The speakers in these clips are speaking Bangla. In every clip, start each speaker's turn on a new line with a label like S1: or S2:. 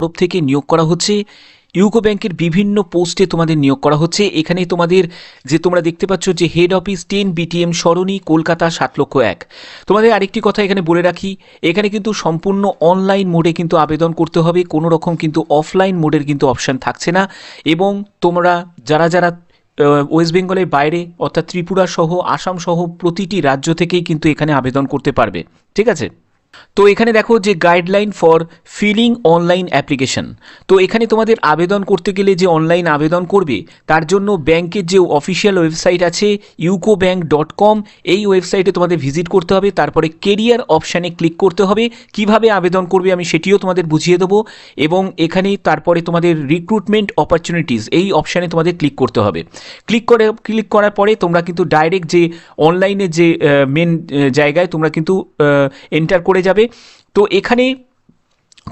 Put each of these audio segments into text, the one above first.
S1: তরফ থেকে নিয়োগ করা হচ্ছে। ইউকো ব্যাংকের বিভিন্ন পোস্টে তোমাদের নিয়োগ করা হচ্ছে। এখানে তোমাদের যে তোমরা দেখতে পাচ্ছ যে হেড অফিস 10 বিটিএম সরণি কলকাতা 7,01,000। তোমাদের আরেকটি কথা এখানে বলে রাখি, এখানে কিন্তু সম্পূর্ণ অনলাইন মোডে কিন্তু আবেদন করতে হবে, কোনো রকম কিন্তু অফলাইন মোডের কিন্তু অপশান থাকছে না। এবং তোমরা যারা যারা ওয়েস্ট বেঙ্গলের বাইরে অর্থাৎ ত্রিপুরা সহ আসাম সহ প্রতিটি রাজ্য থেকেই কিন্তু এখানে আবেদন করতে পারবে। ঠিক আছে, তো এখানে দেখো যে guideline for filling online application. তো এখানে তোমাদের আবেদন করতে গেলে যে অনলাইন আবেদন করবে তার জন্য ব্যাংকের যে অফিসিয়াল ওয়েবসাইট আছে ucobank.com, এই ওয়েবসাইটে তোমাদের ভিজিট করতে হবে। তারপরে কেরিয়ার অপশানে ক্লিক করতে হবে। কিভাবে আবেদন করবে আমি সেটিও তোমাদের বুঝিয়ে দেবো। এবং এখানে তারপরে তোমাদের রিক্রুটমেন্ট অপরচুনিটিস এই অপশানে তোমাদের ক্লিক করতে হবে। ক্লিক করার পরে তোমরা কিন্তু ডাইরেক্ট যে অনলাইনে যে মেন জায়গায় তোমরা কিন্তু এন্টার করে যাবে। তো এখানে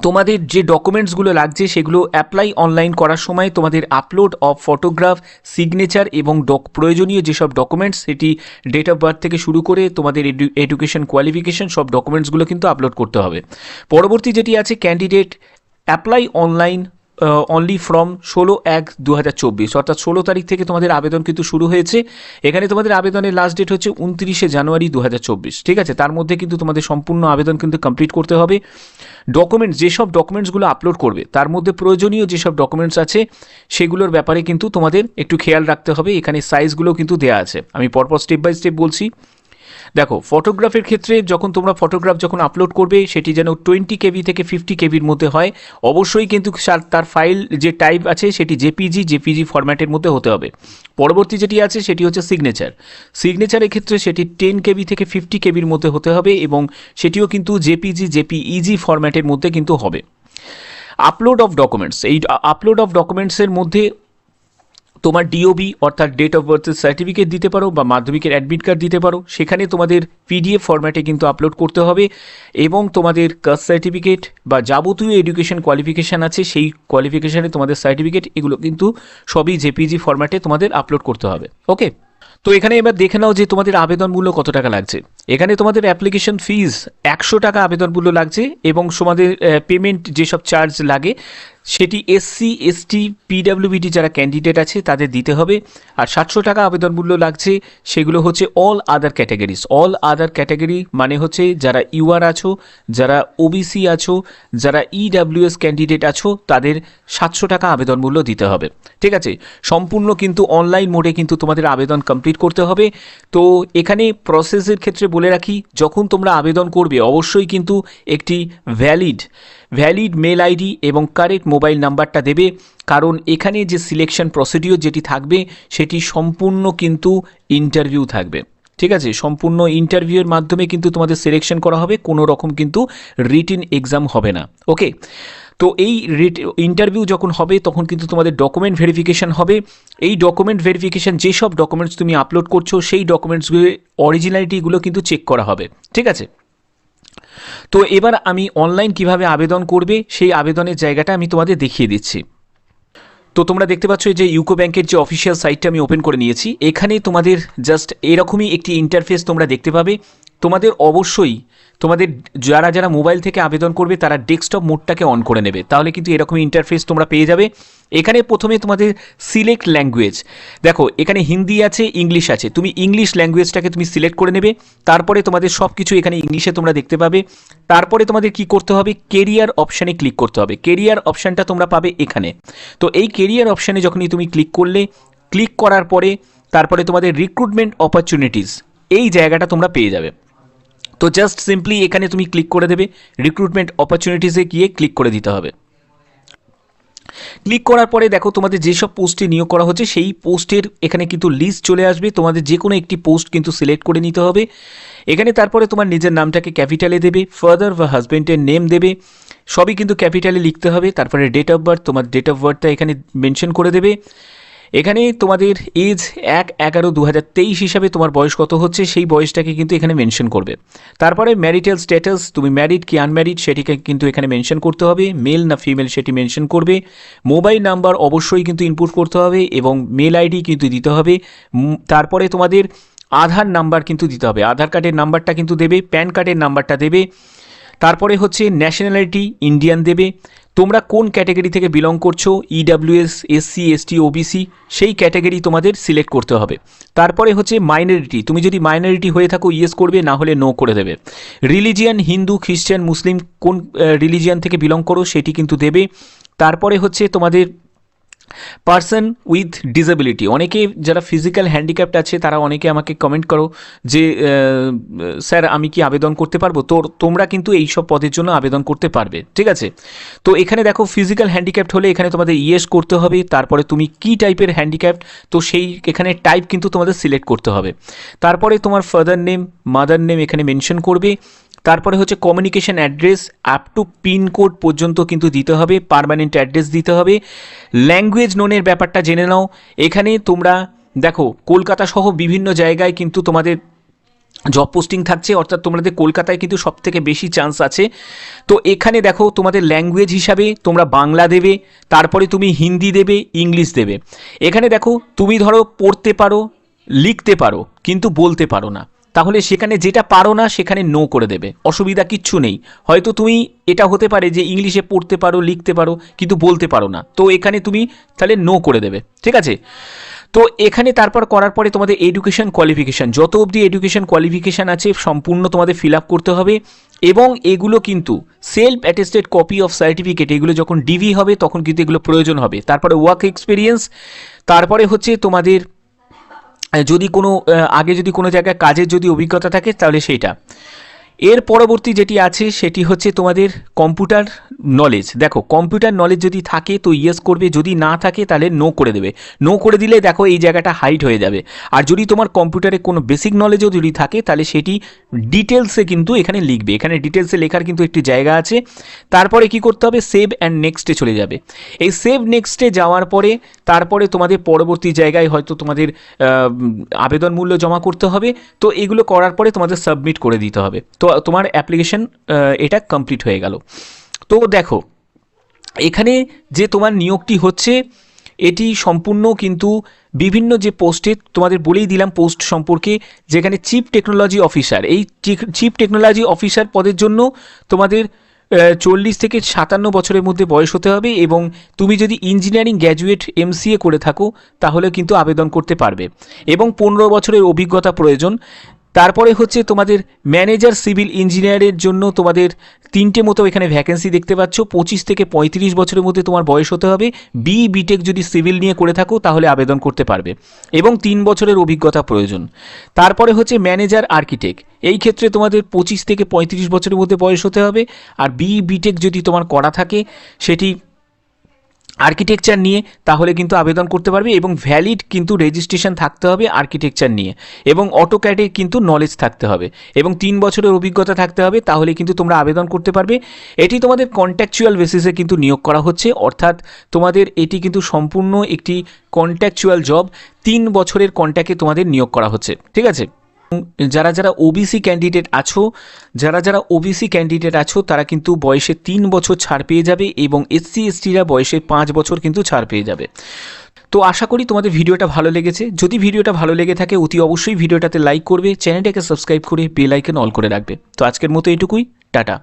S1: তোমাদের যে ডকুমেন্টসগুলো লাগছে সেগুলো অ্যাপ্লাই অনলাইন করার সময় তোমাদের আপলোড অফ ফটোগ্রাফ, সিগনেচার এবং প্রয়োজনীয় যেসব ডকুমেন্টস, সেটি ডেট অফ বার্থ থেকে শুরু করে তোমাদের এডুকেশন কোয়ালিফিকেশন সব ডকুমেন্টসগুলো কিন্তু আপলোড করতে হবে। পরবর্তী যেটি আছে candidate apply online only from 16/1/2024, অর্থাৎ 16 তারিখ থেকে তোমাদের আবেদন কিন্তু শুরু হয়েছে। এখানে তোমাদের আবেদনের লাস্ট ডেট হচ্ছে 29শে জানুয়ারি 2024। ঠিক আছে, তার মধ্যে কিন্তু তোমাদের সম্পূর্ণ আবেদন কিন্তু কমপ্লিট করতে হবে। ডকুমেন্টস, যেসব ডকুমেন্টসগুলো আপলোড করবে তার মধ্যে প্রয়োজনীয় যেসব ডকুমেন্টস আছে সেগুলোর ব্যাপারে কিন্তু তোমাদের একটু খেয়াল রাখতে হবে। এখানে সাইজগুলো কিন্তু দেওয়া আছে, আমি পরপর স্টেপ বাই স্টেপ বলছি। দেখো, ফটোগ্রাফের ক্ষেত্রে যখন তোমরা ফটোগ্রাফ যখন আপলোড করবে সেটি যেন 20 KB থেকে 50 KBর মধ্যে হয়। অবশ্যই কিন্তু তার ফাইল যে টাইপ আছে সেটি জেপিজি ফরম্যাটের মধ্যে হতে হবে। পরবর্তী যেটি আছে সেটি হচ্ছে সিগনেচারের ক্ষেত্রে সেটি 10 KB থেকে 50 KBর মধ্যে হতে হবে এবং সেটিও কিন্তু জেপিইজি ফরম্যাটের মধ্যে কিন্তু হবে। আপলোড অফ ডকুমেন্টস, এই আপলোড অফ ডকুমেন্টসের মধ্যে তোমার ডিওবি অর্থাৎ ডেট অফ বার্থের সার্টিফিকেট দিতে পারো বা মাধ্যমিকের অ্যাডমিট কার্ড দিতে পারো, সেখানে তোমাদের পিডিএফ ফরম্যাটে কিন্তু আপলোড করতে হবে। এবং তোমাদের কাস্ট সার্টিফিকেট বা যাবতীয় এডুকেশন কোয়ালিফিকেশান আছে সেই কোয়ালিফিকেশানে তোমাদের সার্টিফিকেট, এগুলো কিন্তু সবই জেপিজি ফরম্যাটে তোমাদের আপলোড করতে হবে। ওকে, তো এখানে এবার দেখে নাও যে তোমাদের আবেদন মূল্য কত টাকা লাগছে। এখানে তোমাদের অ্যাপ্লিকেশন ফিজ 100 টাকা আবেদন মূল্য লাগছে এবং তোমাদের পেমেন্ট যেসব চার্জ লাগে সেটি এসসি এসটি পিডাব্লিউবিডি যারা ক্যান্ডিডেট আছে তাদের দিতে হবে। আর 700 টাকা আবেদন মূল্য লাগছে, সেগুলো হচ্ছে all other categories. All other category মানে হচ্ছে যারা ইউআর আছো, যারা ওবিসি আছো, যারা ইডাব্লিউএস ক্যান্ডিডেট আছো, তাদের 700 টাকা আবেদন মূল্য দিতে হবে। ঠিক আছে, সম্পূর্ণ কিন্তু অনলাইন মোডে কিন্তু তোমাদের আবেদন কমপ্লিট করতে হবে। তো এখানে প্রসেসের ক্ষেত্রে বলে রাখি, যখন তোমরা আবেদন করবে অবশ্যই কিন্তু একটি ভ্যালিড মেল আইডি এবং কারেক্ট মোবাইল নাম্বারটা দেবে, কারণ এখানে যে সিলেকশন প্রসিডিওর যেটি থাকবে সেটি সম্পূর্ণ কিন্তু ইন্টারভিউ থাকবে। ঠিক আছে, সম্পূর্ণ ইন্টারভিউয়ের মাধ্যমে কিন্তু তোমাদের সিলেকশন করা হবে, কোনো রকম কিন্তু রিটেন এক্সাম হবে না। ওকে, তো এই ইন্টারভিউ যখন হবে তখন কিন্তু তোমাদের ডকুমেন্ট ভেরিফিকেশান হবে। এই ডকুমেন্ট ভেরিফিকেশান যেসব ডকুমেন্টস তুমি আপলোড করছো সেই ডকুমেন্টসগুলোর অরিজিনালিটিগুলো কিন্তু চেক করা হবে। ঠিক আছে, তো এবার আমি অনলাইন কিভাবে আবেদন করবে সেই আবেদনের জায়গাটা আমি তোমাদের দেখিয়ে দিচ্ছি। তো তোমরা দেখতে পাচ্ছ যে ইউকো ব্যাংকের যে অফিসিয়াল সাইটটা আমি ওপেন করে নিয়েছি। এখানে তোমাদের জাস্ট এরকমই একটি ইন্টারফেস তোমরা দেখতে পাবে। তোমাদের অবশ্যই তোমাদের যারা যারা মোবাইল থেকে আবেদন করবে তারা ডেস্কটপ মোডটাকে অন করে নেবে, তাহলে কিন্তু এরকম ইন্টারফেস তোমরা পেয়ে যাবে। এখানে প্রথমে তোমাদের সিলেক্ট ল্যাঙ্গুয়েজ, দেখো এখানে হিন্দি আছে, ইংলিশ আছে, তুমি ইংলিশ ল্যাঙ্গুয়েজটাকে তুমি সিলেক্ট করে নেবে। তারপরে তোমাদের সব কিছু এখানে ইংলিশে তোমরা দেখতে পাবে। তারপরে তোমাদের কি করতে হবে, কেরিয়ার অপশানে ক্লিক করতে হবে। কেরিয়ার অপশানটা তোমরা পাবে এখানে। তো এই কেরিয়ার অপশানে যখনই তুমি ক্লিক করলে, ক্লিক করার পরে তারপরে তোমাদের রিক্রুটমেন্ট অপরচুনিটিস এই জায়গাটা তোমরা পেয়ে যাবে। তো জাস্ট সিম্পলি এখানে তুমি ক্লিক করে দেবে, রিক্রুটমেন্ট অপরচুনিটিসে গিয়ে ক্লিক করে দিতে হবে। ক্লিক করার পরে দেখো তোমাদের যেসব পোস্টে নিয়োগ করা হচ্ছে সেই পোস্টের এখানে কিন্তু লিস্ট চলে আসবে। তোমাদের যে কোনো একটি পোস্ট কিন্তু সিলেক্ট করে নিতে হবে এখানে। তারপরে তোমার নিজের নামটাকে ক্যাপিটালে দেবে, ফাদার বা হাজব্যান্ডের নেম দেবে, সবই কিন্তু ক্যাপিটালে লিখতে হবে। তারপরে ডেট অফ বার্থ, তোমার ডেট অফ বার্থটা এখানে মেনশন করে দেবে। এখানে তোমাদের এজ 1/11/2023 হিসাবে তোমার বয়স কত হচ্ছে সেই বয়সটাকে কিন্তু এখানে মেনশন করবে। তারপরে ম্যারিটাল স্ট্যাটাস, তুমি ম্যারিড কি আনম্যারিড সেটিকে কিন্তু এখানে মেনশন করতে হবে, মেল না ফিমেল সেটি মেনশন করবে। মোবাইল নাম্বার অবশ্যই কিন্তু ইনপুট করতে হবে এবং মেল আইডি কিন্তু দিতে হবে। তারপরে তোমাদের আধার নাম্বার কিন্তু দিতে হবে, আধার কার্ডের নাম্বারটা কিন্তু দেবে, প্যান কার্ডের নাম্বারটা দেবে। তারপরে হচ্ছে ন্যাশনালিটি ইন্ডিয়ান দেবে। তোমরা কোন ক্যাটাগরি থেকে বিলং করছো, ইডাব্লিউএস, এসসি, এসটি, ওবিসি, সেই ক্যাটাগরি তোমাদের সিলেক্ট করতে হবে। তারপরে হচ্ছে মাইনরিটি, তুমি যদি মাইনরিটি হয়ে থাকো ইয়েস করবে, না হলে নো করে দেবে। রিলিজিয়ান, হিন্দু, খ্রিস্টান, মুসলিম, কোন রিলিজিয়ান থেকে বিলং করো সেটি কিন্তু দেবে। তারপরে হচ্ছে তোমাদের পার্সন উইথ ডিসেবিলিটি, অনেকে যারা ফিজিক্যাল হ্যান্ডিক্যাপ্ট আছে তারা অনেকে আমাকে কমেন্ট করো যে স্যার আমি কি আবেদন করতে পারবো, তো তোমরা কিন্তু এই সব পদের জন্য আবেদন করতে পারবে, ঠিক আছে। তো এখানে দেখো ফিজিক্যাল হ্যান্ডিক্যাপ্ট হলে এখানে তোমাদের ইয়েস করতে হবে, তারপরে তুমি কি টাইপের হ্যান্ডিক্যাপ্ট, তো সেই এখানে টাইপ কিন্তু তোমাদের সিলেক্ট করতে হবে। তারপরে তোমার ফাদার নেম, মাদার নেম এখানে মেনশন করবে। তারপরে হচ্ছে communication address up to pincode পর্যন্ত কিন্তু দিতে হবে, পার্মানেন্ট অ্যাড্রেস দিতে হবে। ল্যাঙ্গুয়েজ নোনের ব্যাপারটা জেনে নাও। এখানে তোমরা দেখো কলকাতা সহ বিভিন্ন জায়গায় কিন্তু তোমাদের জব পোস্টিং থাকছে, অর্থাৎ তোমাদের কলকাতায় কিন্তু সব থেকে বেশি চান্স আছে। তো এখানে দেখো তোমাদের ল্যাঙ্গুয়েজ হিসাবে তোমরা বাংলা দেবে, তারপরে তুমি হিন্দি দেবে, ইংলিশ দেবে। এখানে দেখো তুমি ধরো পড়তে পারো, লিখতে পারো, কিন্তু বলতে পারো না, তাহলে সেখানে যেটা পারো না সেখানে নো করে দেবে, অসুবিধা কিচ্ছু নেই। হয়তো তুমি এটা হতে পারে যে ইংলিশে পড়তে পারো, লিখতে পারো, কিন্তু বলতে পারো না, তো এখানে তুমি তাহলে নো করে দেবে, ঠিক আছে। তো এখানে তারপর করার পরে তোমাদের এডুকেশন কোয়ালিফিকেশান, যত অবধি এডুকেশন কোয়ালিফিকেশান আছে সম্পূর্ণ তোমাদের ফিল আপ করতে হবে। এবং এগুলো কিন্তু self attested copy of certificate, এগুলো যখন ডিভি হবে তখন কিন্তু এগুলো প্রয়োজন হবে। তারপরে ওয়ার্ক এক্সপিরিয়েন্স, তারপরে হচ্ছে তোমাদের যদি কোনো আগে যদি কোনো জায়গায় কাজের যদি অভিজ্ঞতা থাকে তাহলে সেইটা। এর পরবর্তী যেটি আছে সেটি হচ্ছে তোমাদের কম্পিউটার নলেজ। দেখো কম্পিউটার নলেজ যদি থাকে তো ইয়েস করবে, যদি না থাকে তাহলে নো করে দেবে। নো করে দিলে দেখো এই জায়গাটা হাইড হয়ে যাবে। আর যদি তোমার কম্পিউটারে কোনো বেসিক নলেজও যদি থাকে তাহলে সেটি ডিটেলসে কিন্তু এখানে লিখবে, এখানে ডিটেলসে লেখার কিন্তু একটি জায়গা আছে। তারপরে কি করতে হবে, সেভ অ্যান্ড নেক্সটে চলে যাবে। এই সেভ নেক্সটে যাওয়ার পরে তারপরে তোমাদের পরবর্তী জায়গায় হয়তো তোমাদের আবেদন মূল্য জমা করতে হবে। তো এগুলো করার পরে তোমাদের সাবমিট করে দিতে হবে। তো তোমার অ্যাপ্লিকেশন এটা কমপ্লিট হয়ে গেল। তো দেখো এখানে যে তোমার নিয়োগটি হচ্ছে এটি সম্পূর্ণ কিন্তু বিভিন্ন যে পোস্টে তোমাদের বলেই দিলাম পোস্ট সম্পর্কে, যেখানে চিফ টেকনোলজি অফিসার, এই চিফ টেকনোলজি অফিসার পদের জন্য তোমাদের 40 থেকে 57 বছরের মধ্যে বয়স হতে হবে। এবং তুমি যদি ইঞ্জিনিয়ারিং গ্র্যাজুয়েট MCA করে থাকো তাহলে কিন্তু আবেদন করতে পারবে, এবং 15 বছরের অভিজ্ঞতা প্রয়োজন। তারপরে হচ্ছে তোমাদের ম্যানেজার সিভিল ইঞ্জিনিয়ারের জন্য তোমাদের 3টে মতো এখানে ভ্যাকেন্সি দেখতে পাচ্ছ। 25 থেকে 35 বছরের মধ্যে তোমার বয়স হতে হবে। বিটেক যদি সিভিল নিয়ে করে থাকো তাহলে আবেদন করতে পারবে, এবং 3 বছরের অভিজ্ঞতা প্রয়োজন। তারপরে হচ্ছে ম্যানেজার আর্কিটেক্ট, এই ক্ষেত্রে তোমাদের 25 থেকে 35 বছরের মধ্যে বয়স হতে হবে। আর বিটেক যদি তোমার করা থাকে সেটি আর্কিটেকচার নিয়ে তাহলে কিন্তু আবেদন করতে পারবে, এবং ভ্যালিড কিন্তু রেজিস্ট্রেশন থাকতে হবে আর্কিটেকচার নিয়ে, এবং অটোক্যাডের কিন্তু নলেজ থাকতে হবে, এবং 3 বছরের অভিজ্ঞতা থাকতে হবে, তাহলে কিন্তু তোমরা আবেদন করতে পারবে। এটি তোমাদের কন্ট্রাকচুয়াল বেসিসে কিন্তু নিয়োগ করা হচ্ছে, অর্থাৎ তোমাদের এটি কিন্তু সম্পূর্ণ একটি কন্ট্রাকচুয়াল জব, 3 বছরের কন্ট্রাক্টে তোমাদের নিয়োগ করা হচ্ছে, ঠিক আছে। যারা যারা ওবিসি ক্যান্ডিডেট আছো তারা কিন্তু বয়সে 3 বছর ছাড় পেয়ে যাবে, এবং SC STরা বয়সে 5 বছর কিন্তু ছাড় পেয়ে যাবে। তো আশা করি তোমাদের ভিডিওটা ভালো লেগেছে। যদি ভিডিওটা ভালো লেগে থাকে অতি অবশ্যই ভিডিওটাতে লাইক করবে, চ্যানেলটাকে সাবস্ক্রাইব করে বেল আইকন অল করে রাখবে। তো আজকের মতো এটুকুই, টাটা।